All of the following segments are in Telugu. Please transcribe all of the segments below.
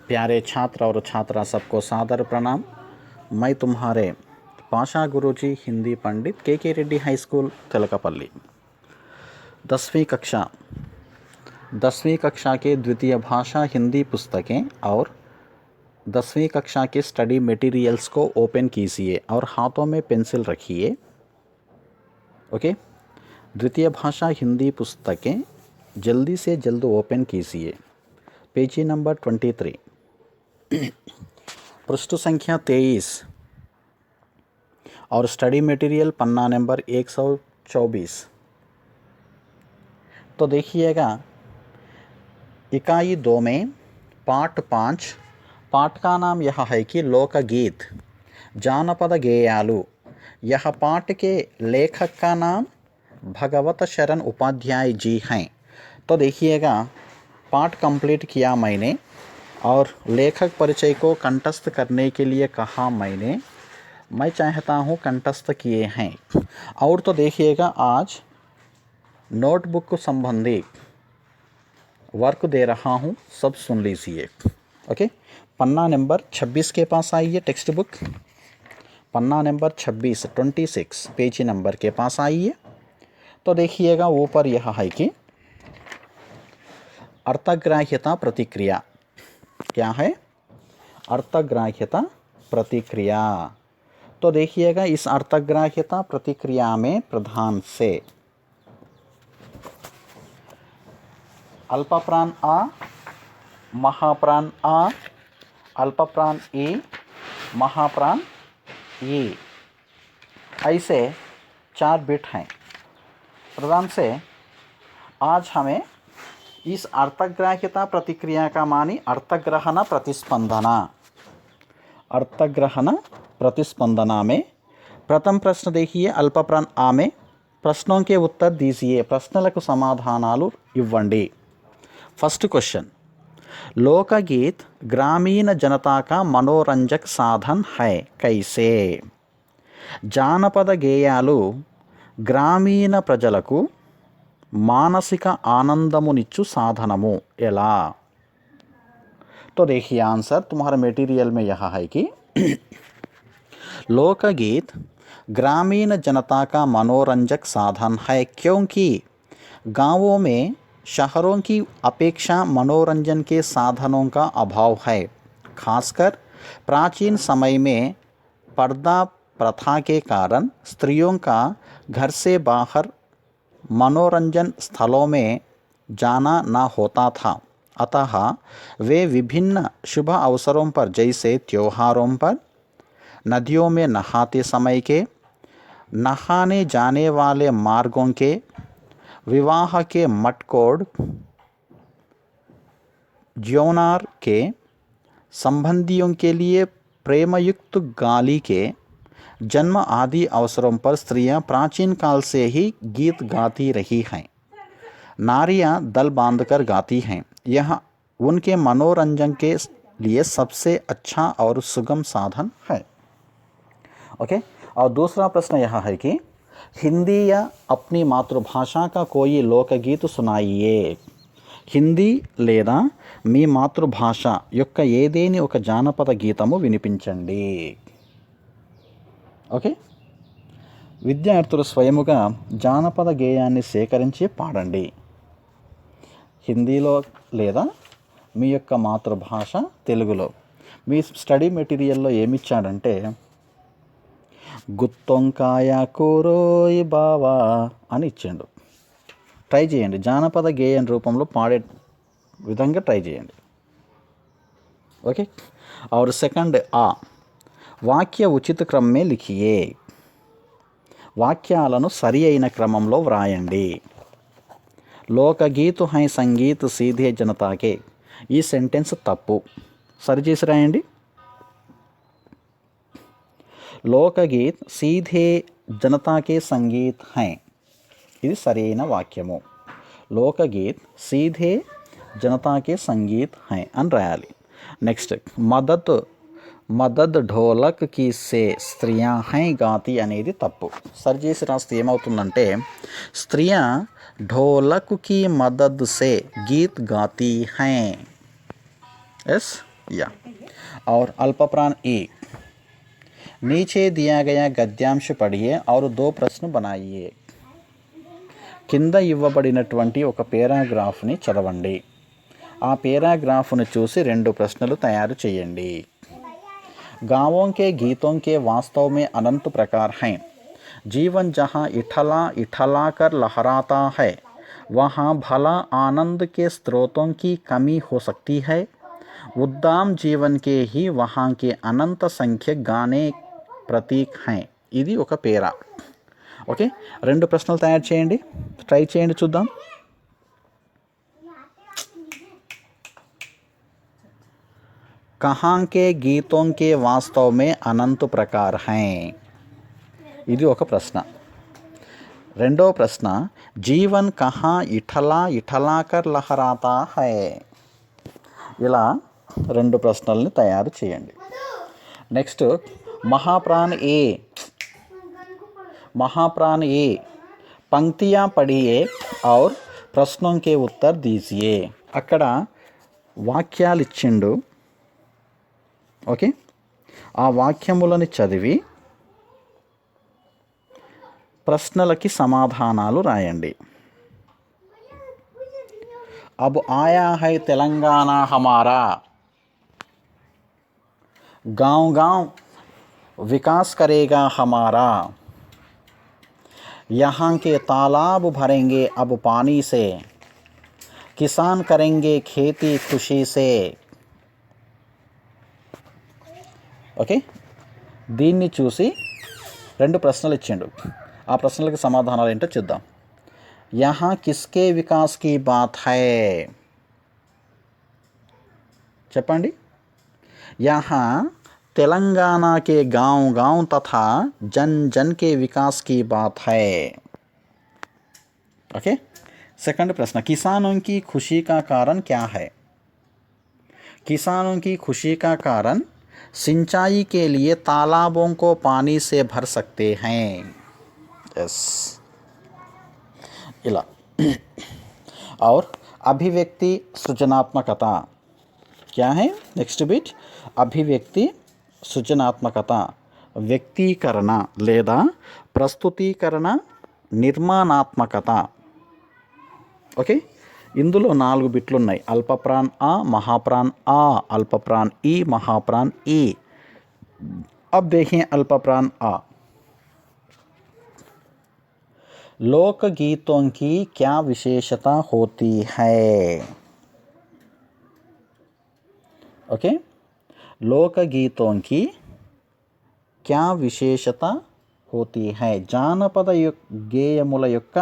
प्यारे छात्र और छात्रा सबको सादर प्रणाम। मैं तुम्हारे पाशा गुरुजी हिंदी पंडित के रेड्डी हाई स्कूल तिलकपल्ली। 10वीं कक्षा के द्वितीय भाषा हिंदी पुस्तकें और 10वीं कक्षा के स्टडी मटेरियल्स को ओपन कीजिए और हाथों में पेंसिल रखिए। ओके, द्वितीय भाषा हिंदी पुस्तकें जल्दी से जल्द ओपन कीजिए। पेजी नंबर 23, पृष्ठ संख्या 23 और स्टडी मटेरियल पन्ना नंबर 124। तो देखिएगा, इकाई 2 में पाठ 5, पाठ का नाम यह है कि लोकगीत जानपद गेयालु। यह पाठ के लेखक का नाम भगवत शरण उपाध्याय जी हैं। तो देखिएगा, पाठ कंप्लीट किया मैंने और लेखक परिचय को कंठस्थ करने के लिए कहा मैं चाहता हूँ कंठस्थ किए हैं। और तो देखिएगा, आज नोटबुक को संबंधी वर्क दे रहा हूँ, सब सुन लीजिए। ओके, पन्ना नंबर 26 के पास आइए। टेक्स्ट बुक पन्ना नंबर 26 पेज नंबर के पास आइए। तो देखिएगा, ऊपर यह है कि अर्थग्राह्यता प्रतिक्रिया। क्या है? अर्थग्राह्यता प्रतिक्रिया। तो देखिएगा, इस अर्थग्राह्यता प्रतिक्रिया में प्रधान से अल्पप्राण आ, महाप्राण आ, अल्पप्राण ई, महाप्राण ई, ऐसे 4 बिट हैं। प्रधान से आज हमें इस अर्थग्राह्यता प्रतिक्रिया का मानी अर्थग्रहण प्रतिस्पंदना। अर्थग्रहण प्रतिस्पंदना में प्रथम प्रश्न देखिए, अल्पप्राण आ में प्रश्नों के उत्तर दीजिए, प्रश्नలకు సమాధానాలు ఇవ్వండి। फर्स्ट क्वेश्चन, लोकगीत ग्रामीण जनता का मनोरंजक साधन है, कैसे? జానపద గేయాలు గ్రామీణ ప్రజలకు मानसिक आनंदमुनिच्चु साधनमु एला। तो देखिए आंसर तुम्हारे मटेरियल में यह है कि लोकगीत ग्रामीण जनता का मनोरंजक साधन है, क्योंकि गांवों में शहरों की अपेक्षा मनोरंजन के साधनों का अभाव है। खासकर प्राचीन समय में पर्दा प्रथा के कारण स्त्रियों का घर से बाहर मनोरंजन स्थलों में जाना न होता था। अतः वे विभिन्न शुभ अवसरों पर, जैसे त्योहारों पर, नदियों में नहाते समय के, नहाने जाने वाले मार्गों के, विवाह के मटकोड़, ज्योनार के संबंधियों के लिए प्रेमयुक्त गाली के जन्म आदि अवसरों पर स्त्रियां प्राचीन काल से ही गीत गाती रही हैं। नारियां दल बांधकर गाती हैं। यह उनके मनोरंजन के लिए सबसे अच्छा और सुगम साधन है। ओके, और दूसरा प्रश्न यह है कि हिंदी या अपनी मातृभाषा का कोई लोकगीत सुनाइए। హిందీ లేదా మీ మాతృభాష యొక్క ఏదేని ఒక జానపద గీతము వినిపించండి। ఓకే, విద్యార్థులు స్వయముగా జానపద గేయాన్ని సేకరించి పాడండి। హిందీలో లేదా మీ యొక్క మాతృభాష తెలుగులో। మీ స్టడీ మెటీరియల్లో ఏమిచ్చాడంటే, గుత్తొంకాయ కూరోయ్ బావా అని ఇచ్చిండు। ట్రై చేయండి, జానపద గేయం రూపంలో పాడే విధంగా ట్రై చేయండి। ఓకే, और सेकंड आ, వాక్య ఉచిత క్రమం మే లిఖియే। వాక్యాలను సరి అయిన క్రమంలో వ్రాయండి। లోకగీతు హై సంగీత్ సీధే జనతాకే, ఈ సెంటెన్స్ తప్పు, సరిచేసి రాయండి। లోకగీత్ సీధే జనతాకే సంగీత్ హై, ఇది సరైన వాక్యము। లోకగీత్ సీధే జనతాకే సంగీత్ హై అని రాయాలి। నెక్స్ట్, మదద్ ఢోలక్ కి సే స్త్రియా హై గాతి అనేది తప్పు, సరిచేసి రాస్తే ఏమవుతుందంటే, స్త్రియా ఢోలక్ కి మదద్ సే గీత్ గాతి హై। ఎస్, या और अल्पप्राण ई, नीचे दिया गया गद्यांश पढ़िए और 2 प्रश्न बनाइए. కింద ఇవ్వబడినటువంటి ఒక పేరాగ్రాఫ్ని చదవండి. ఆ పేరాగ్రాఫ్ను చూసి 2 ప్రశ్నలు తయారు చేయండి. गाँवों के गीतों के वास्तव में अनंत प्रकार हैं. जीवन जहाँ इठला इठला कर लहराता है वहाँ भला आनंद के स्रोतों की कमी हो सकती है. उद्दाम जीवन के ही वहाँ के अनंत संख्यक गाने प्रतीक हैं. ఇది ఒక పేరా. ఓకే, 2 ప్రశ్నలు తయారు చేయండి, ట్రై చేయండి, చూద్దాం. कहाँ के गीतों के वास्तव में अनंत प्रकार हैं. ఇది ఒక ప్రశ్న. రెండో ప్రశ్న, జీవన్ కహా ఇఠలా ఇఠలా కర్ లహరాతా హై. ఇలా 2 ప్రశ్నల్ని తయారు చేయండి. నెక్స్ట్ महाप्राण ए पंक्तियाँ पढ़िए और प्रश्नों के उत्तर दीजिए. అక్కడ వాక్యాలు ఇచ్చిండు. ఓకే, ఆ వాక్యములను చదివి ప్రశ్నలకి సమాధానాలు రాయండి. अब आया है तेलंगाना हमारा, गांव गांव विकास करेगा हमारा, यहाँ के तालाब भरेंगे अब पानी से, किसान करेंगे खेती खुशी से. ఓకే, దీన్ని చూసి 2 ప్రశ్నలు ఇచ్చిండు. ఆ ప్రశ్నలకు సమాధానాలు ఏంటో చూద్దాం. यहाँ किसके विकास की बात है. చెప్పండి. यहाँ तेलंगाना के गांव गांव तथा जन जन के विकास की बात है. ओके, सेकंड प्रश्न, किसानों की खुशी का कारण क्या है. किसानों की खुशी का कारण सिंचाई के लिए तालाबों को पानी से भर सकते हैं. यस, ఇలా. और अभिव्यक्ति सृजनात्मकता क्या है. నెక్స్ట్ బిట్, అభివ్యక్తి సృజనాత్మకత, వ్యక్తీకరణ లేదా ప్రస్తుతీకరణ నిర్మాణాత్మకత. ఓకే, ఇందులో 4 బిట్లు ఉన్నాయి. అల్పప్రాన్ ఆ, महाप्राण आ, अल्पप्राण ई, महाप्राण ई. अब देखें अल्पप्राण आ. लोकगीतों की क्या विशेषता होती है. ओके, लोकगीतों की क्या విశేషత होती है. జానపద గేయముల యొక్క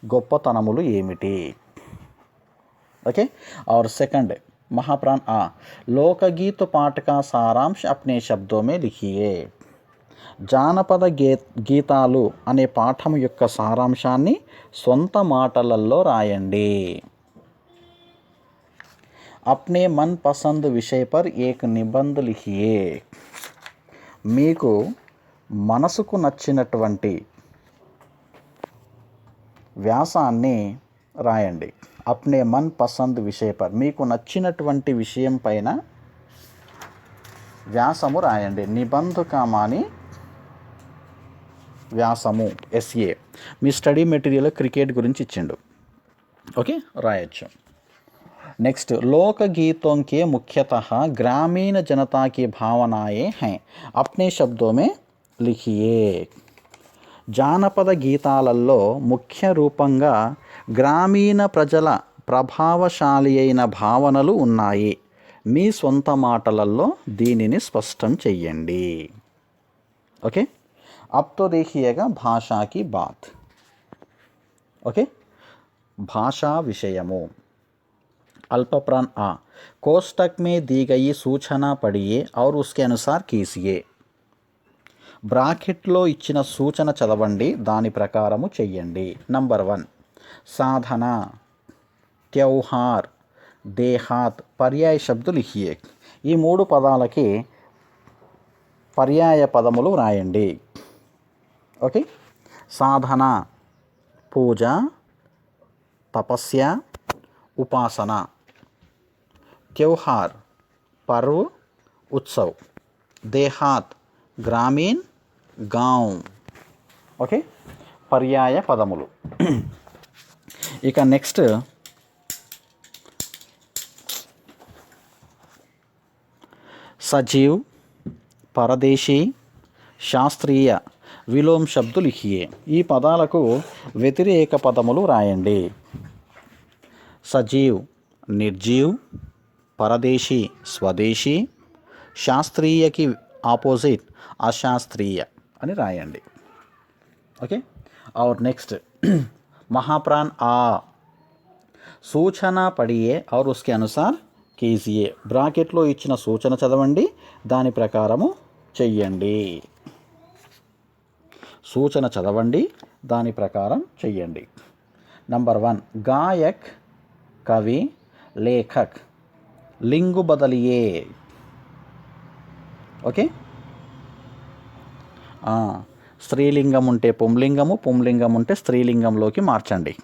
గొప్పతనములు ఏమిటి. ओके, और सेकंड महाप्राण आ, लोकगीत पाठ का सारांश अपने शब्दों में लिखिए. జానపద గీతాలు అనే పాఠం యొక్క సారాంశాన్ని సొంత మాటలలో రాయండి. अपने मनपसंद विषय पर एक निबंध लिखिए. మీకు మనసుకు నచ్చినటువంటి వ్యాసాన్ని రాయండి. अपने मनपसंद विषय पर, మీకు నచ్చినటువంటి విషయం పైన వ్యాసము రాయండి. నిబంధ కామాని వ్యాసము ఎస్ఏ. మీ స్టడీ మెటీరియల్ క్రికెట్ గురించి ఇచ్చిండు. ఓకే, రాయొచ్చు. नेक्स्ट, लोकगीतों के मुख्यतः ग्रामीण जनता की भावनाएं हैं. अपने शब्दों में लिखिए. జానపద గీతాలలో ముఖ్య రూపంగా గ్రామీణ ప్రజల ప్రభావశాలి అయిన భావనలు ఉన్నాయి. మీ సొంత మాటలలో దీనిని స్పష్టం చెయ్యండి. ఓకే, अब तो देखिएगा भाषा की बात. ओके, भाषा विषयमु. अल्पप्राण आ, कोष्टक में दी गई सूचना पढ़िए और उसके अनुसार कीजिए. బ్రాకెట్లో ఇచ్చిన సూచన చదవండి, దాని ప్రకారము చెయ్యండి. నంబర్ 1, సాధన, त्योहार, देहात. పర్యాయ శబ్ద లిఖియే. ఈ 3 పదాలకి పర్యాయ పదములు రాయండి. ఓకే, సాధన పూజ, తపస్య, ఉపాసన. त्योहार पर्व उत्सव, देहात ग्रामीण गांव. ఓకే, పర్యాయ పదములు. ఇక నెక్స్ట్ సజీవ్, పరదేశీ, శాస్త్రీయ విలోమ్ శబ్దు లిఖియే. ఈ పదాలకు వ్యతిరేక పదములు రాయండి. సజీవ్ నిర్జీవ్, పరదేశీ స్వదేశీ, శాస్త్రీయకి ఆపోజిట్ అశాస్త్రీయ అని రాయండి. ఓకే, और नेक्स्ट महाप्राण आ, सूचना पढ़िए और उसके अनुसार कीजिए. బ్రాకెట్లో ఇచ్చిన సూచన చదవండి, దాని ప్రకారము చెయ్యండి. సూచన చదవండి, దాని ప్రకారం చెయ్యండి. నంబర్ 1 గాయక్, కవి, లేఖక్. లింగు బదలియే. ఓకే, స్త్రీలింగం ఉంటే పుంలింగము, పుంలింగం ఉంటే స్త్రీలింగంలోకి మార్చండి.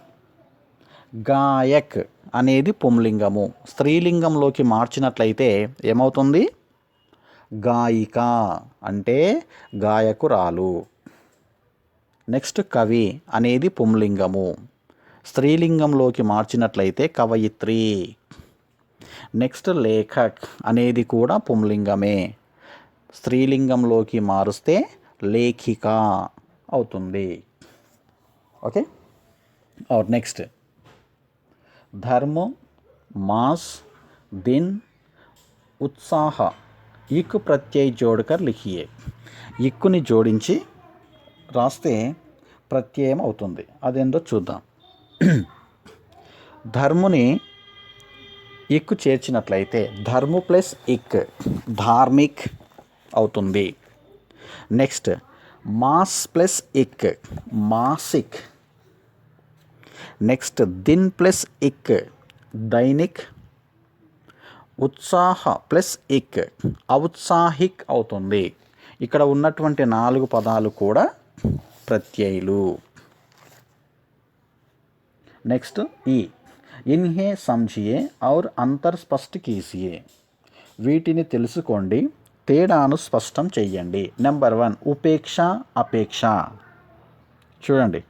గాయక్ అనేది పుంలింగము, స్త్రీలింగంలోకి మార్చినట్లయితే ఏమవుతుంది? గాయిక అంటే గాయకురాలు. నెక్స్ట్ కవి అనేది పుంలింగము, స్త్రీలింగంలోకి మార్చినట్లయితే కవయిత్రి. నెక్స్ట్ లేఖక్ అనేది కూడా పుంలింగమే, స్త్రీలింగంలోకి మారుస్తే లేఖిక అవుతుంది. ఓకే, और नेक्स्ट धर्म, मास, दिन, उत्साह. इक प्रत्यय जोड़कर लिखिए. ఇక్కుని జోడించి రాస్తే ప్రత్యయం అవుతుంది. అదేందో చూద్దాం. ధర్ముని ఇక్కు చేర్చినట్లయితే ధర్ము ప్లస్ ఇక్ ధార్మిక్ అవుతుంది. నెక్స్ట్ మాస్ ప్లస్ ఇక్ మాసిక్. నెక్స్ట్ దిన్ ప్లస్ ఇక్ దైనిక్. ఉత్సాహ ప్లస్ ఇక్ ఔత్సాహిక్ అవుతుంది. ఇక్కడ ఉన్నటువంటి 4 పదాలు కూడా ప్రత్యయులు. నెక్స్ట్ ఈ ఇన్హే సమझिए और अंतर स्पष्ट कीजिए. వీటిని తెలుసుకోండి, తేడాను స్పష్టం చెయ్యండి. నెంబర్ 1 ఉపేక్ష, అపేక్ష. చూడండి,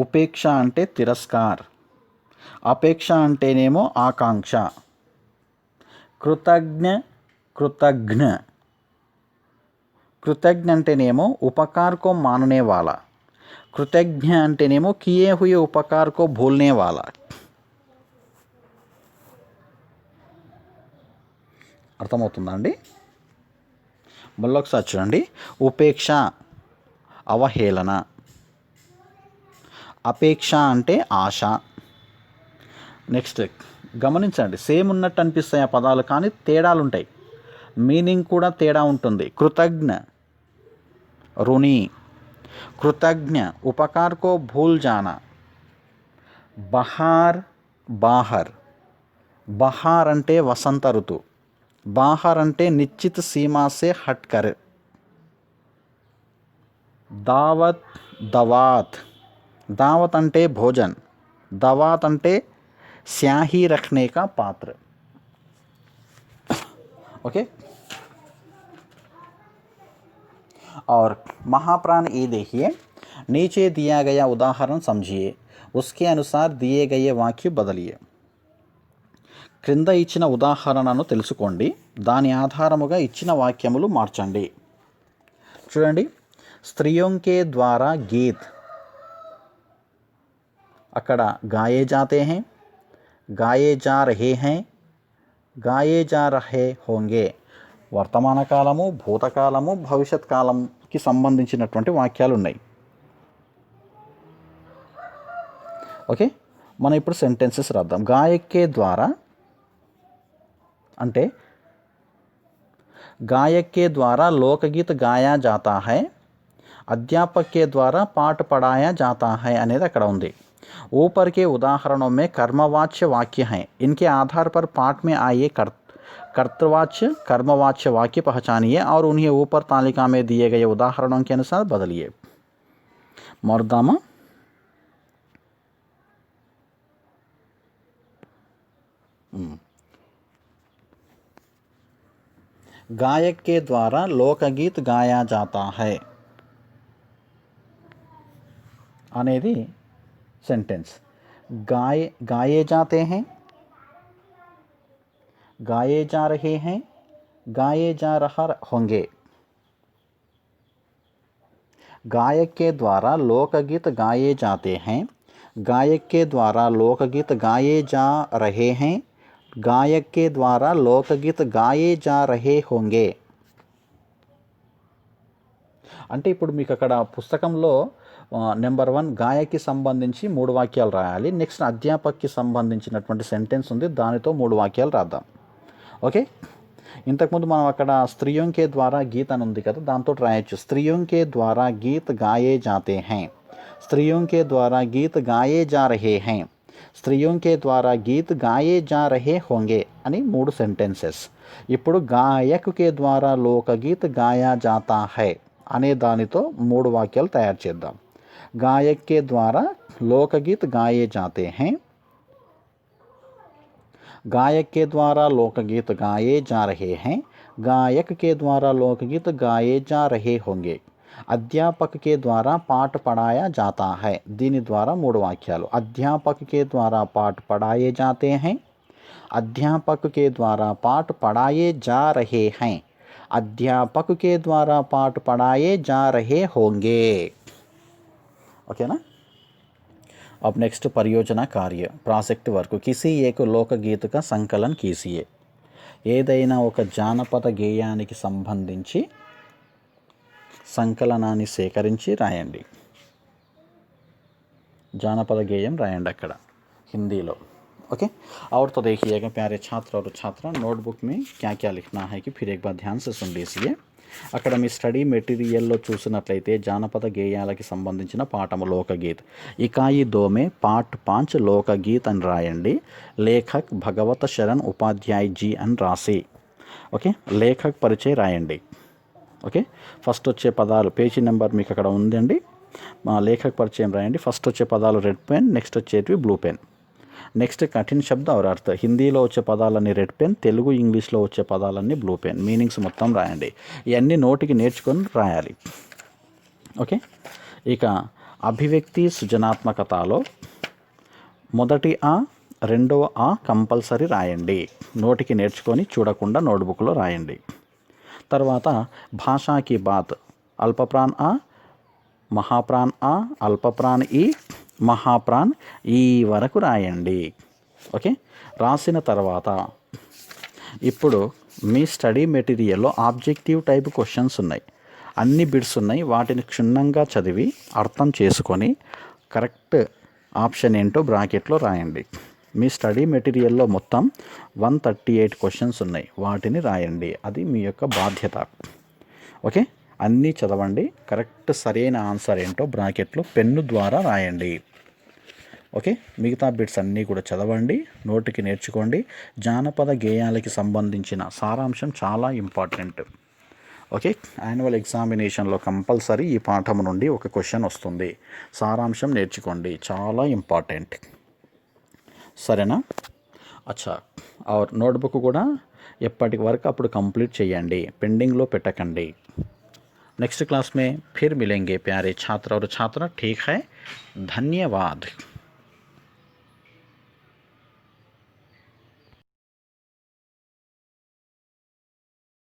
ఉపేక్ష అంటే తిరస్కార్, అపేక్ష అంటేనేమో ఆకాంక్ష. కృతజ్ఞ, కృతజ్ఞ. కృతజ్ఞ అంటేనేమో उपकार को मानने वाला, कृतज्ञ అంటేనేమో किए हुए उपकार को भूलने वाला. అర్థమవుతుందా అండి? మళ్ళీ ఒకసారి చూడండి. ఉపేక్ష అవహేళన, అపేక్ష అంటే ఆశ. నెక్స్ట్ గమనించండి, సేమ్ ఉన్నట్టు అనిపిస్తాయి ఆ పదాలు, కానీ తేడాలు ఉంటాయి, మీనింగ్ కూడా తేడా ఉంటుంది. కృతజ్ఞ రుణి, కృతజ్ఞ ఉపकार को भूल जाना. బహార్ బాహర్, బహార్ అంటే వసంత ఋతు, బాహర్ అంటే నిశ్చిత సీమా సే హట్ కర్. దావత్ దవాత్, దావత్ అంటే భోజన్, దవాత్ అంటే स्याही रखने का पात्र. ओके, और महाप्राण ये देखिए, नीचे दिया गया उदाहरण समझिए, उसके अनुसार दिए गए वाक्य बदलिए. క్రింద ఇచ్చిన ఉదాహరణను తెలుసుకోండి, దాని ఆధారముగా ఇచ్చిన వాక్యములు మార్చండి. చూడండి, స్త్రీయోं के द्वारा गीत, అక్కడ गाए जाते हैं, गाए जा रहे हैं, गाए जा रहे होंगे. వర్తమాన కాలము, భూతకాలము, భవిష్యత్ కాలంకి సంబంధించినటువంటి వాక్యాలు ఉన్నాయి. ఓకే, మనం ఇప్పుడు సెంటెన్సెస్ రాద్దాం. గాయక్ కే ద్వారా అంటే गायक के द्वारा लोकगीत गाया जाता है, अध्यापक के द्वारा पाठ पढ़ाया जाता है అనేది అక్కడ ఉంది. ऊपर के उदाहरणों में कर्मवाच्य वाक्य हैं, इनके आधार पर पाठ में आए कर्तवाच्य कर्मवाच्य वाक्य पहचानिए और उन्हें ऊपर तालिका में दिए गए उदाहरणों के अनुसार बदलिए. मर्दामा गायक के द्वारा लोकगीत गाया जाता है అనేది सेंटेंस। गाए जाते हैं, गाए जा रहे हैं, गाए जा रहा होंगे। गायक के द्वारा लोकगीत गाए जाते हैं, गायक के द्वारा लोकगीत गाए जा रहे हैं, गायक के द्वारा लोकगीत गाए जा रहे होंगे। అంటే ఇప్పుడు మీకు అక్కడ పుస్తకంలో నెంబర్ 1 గాయకి సంబంధించి 3 వాక్యాలు రాయాలి. నెక్స్ట్ అధ్యాపక్కి సంబంధించినటువంటి సెంటెన్స్ ఉంది, దానితో 3 వాక్యాలు రాద్దాం. ఓకే, ఇంతకుముందు మనం అక్కడ స్త్రీయోं के द्वारा गीत అని ఉంది కదా, దాంతో రాయొచ్చు स्त्रियों के द्वारा गीत गाए जाते हैं, स्त्रियों के द्वारा गीत गाए जा रहे हैं, स्त्रियों के द्वारा गीत गाए जा रहे होंगे అని 3 సెంటెన్సెస్. ఇప్పుడు గాయక్ के द्वारा लोकगीत गाया जाता है అనే దానితో 3 వాక్యాలు తయారు చేద్దాం. गायक के द्वारा लोकगीत गाए जाते हैं, गायक के द्वारा लोकगीत गाए जा रहे हैं, गायक के द्वारा लोकगीत गाए जा रहे होंगे. अध्यापक के द्वारा पाठ पढ़ाया जाता है, దీని ద్వారా 3 వాక్యాలు. अध्यापक के द्वारा पाठ पढ़ाए जाते हैं, अध्यापक के द्वारा पाठ पढ़ाए जा रहे हैं, अध्यापक के द्वारा पाठ पढ़ाए जा रहे होंगे. ओके ना. अब नेक्स्ट परियोजना कार्य ప్రాజెక్ట్ వర్క్. किसी एक लोकगीत का संकलन कीजिए. ఏదైనా ఒక జానపద గేయానికి సంబంధించి సంకలనాన్ని సేకరించి రాయండి. జానపద గేయం రాయండి అక్కడ హిందీలో. ओके, और तो देखिएगा प्यारे छात्र और छात्रा, नोटबुक में क्या क्या लिखना है कि फिर एक बार ध्यान से सुन लीजिए. అక్కడ మీ స్టడీ మెటీరియల్లో చూసినట్లయితే జానపద గేయాలకి సంబంధించిన పాఠము లోకగీత్. ఇకాయి 2 में पाठ 5 లోకగీత్ అని రాయండి. లేఖక్ భగవత శరణ్ ఉపాధ్యాయ్ జీ అని రాసి ఓకే లేఖక్ పరిచయ రాయండి. ఓకే, ఫస్ట్ వచ్చే పదాలు పేజీ నెంబర్ మీకు అక్కడ ఉందండి. మా లేఖక్ పరిచయం రాయండి. ఫస్ట్ వచ్చే పదాలు రెడ్ పెన్, నెక్స్ట్ వచ్చేటివి బ్లూ పెన్. నెక్స్ట్ కఠిన్ శబ్ద और अर्थ. హిందీలో వచ్చే పదాలన్నీ రెడ్ పెన్, తెలుగు ఇంగ్లీష్లో వచ్చే పదాలన్నీ బ్లూ పెన్. మీనింగ్స్ మొత్తం రాయండి. ఇవన్నీ నోటికి నేర్చుకొని రాయాలి. ఓకే, ఇక అభివ్యక్తి సృజనాత్మకతలో మొదటి ఆ రెండవ ఆ కంపల్సరీ రాయండి. నోటికి నేర్చుకొని చూడకుండా నోట్బుక్లో రాయండి. తర్వాత భాషాకి బాత్ అల్పప్రాణ్ ఆ, మహాప్రాణ్ ఆ, అల్పప్రాణ్ ఈ, మహాప్రాణ్ ఈ వరకు రాయండి. ఓకే, రాసిన తర్వాత ఇప్పుడు మీ స్టడీ మెటీరియల్లో ఆబ్జెక్టివ్ టైప్ క్వశ్చన్స్ ఉన్నాయి, అన్ని బిట్స్ ఉన్నాయి. వాటిని క్షుణ్ణంగా చదివి అర్థం చేసుకొని కరెక్ట్ ఆప్షన్ ఏంటో బ్రాకెట్లో రాయండి. మీ స్టడీ మెటీరియల్లో మొత్తం 138 క్వశ్చన్స్ ఉన్నాయి, వాటిని రాయండి. అది మీ యొక్క బాధ్యత. ఓకే, అన్నీ చదవండి. కరెక్ట్ సరైన ఆన్సర్ ఏంటో బ్రాకెట్లో పెన్ను ద్వారా రాయండి. ఓకే, మిగతా బిట్స్ అన్నీ కూడా చదవండి, నోటికి నేర్చుకోండి. జానపద గేయాలకి సంబంధించిన సారాంశం చాలా ఇంపార్టెంట్. ఓకే, యాన్యువల్ ఎగ్జామినేషన్లో కంపల్సరీ ఈ పాఠం నుండి ఒక క్వశ్చన్ వస్తుంది. సారాంశం నేర్చుకోండి, చాలా ఇంపార్టెంట్. సరేనా? అచ్చా, और నోట్బుక్ కూడా ఎప్పటి వరకు అప్పుడు కంప్లీట్ చేయండి, పెండింగ్లో పెట్టకండి. नेक्स्ट क्लास में फिर मिलेंगे प्यारे छात्र और छात्रा. ठीक है, धन्यवाद.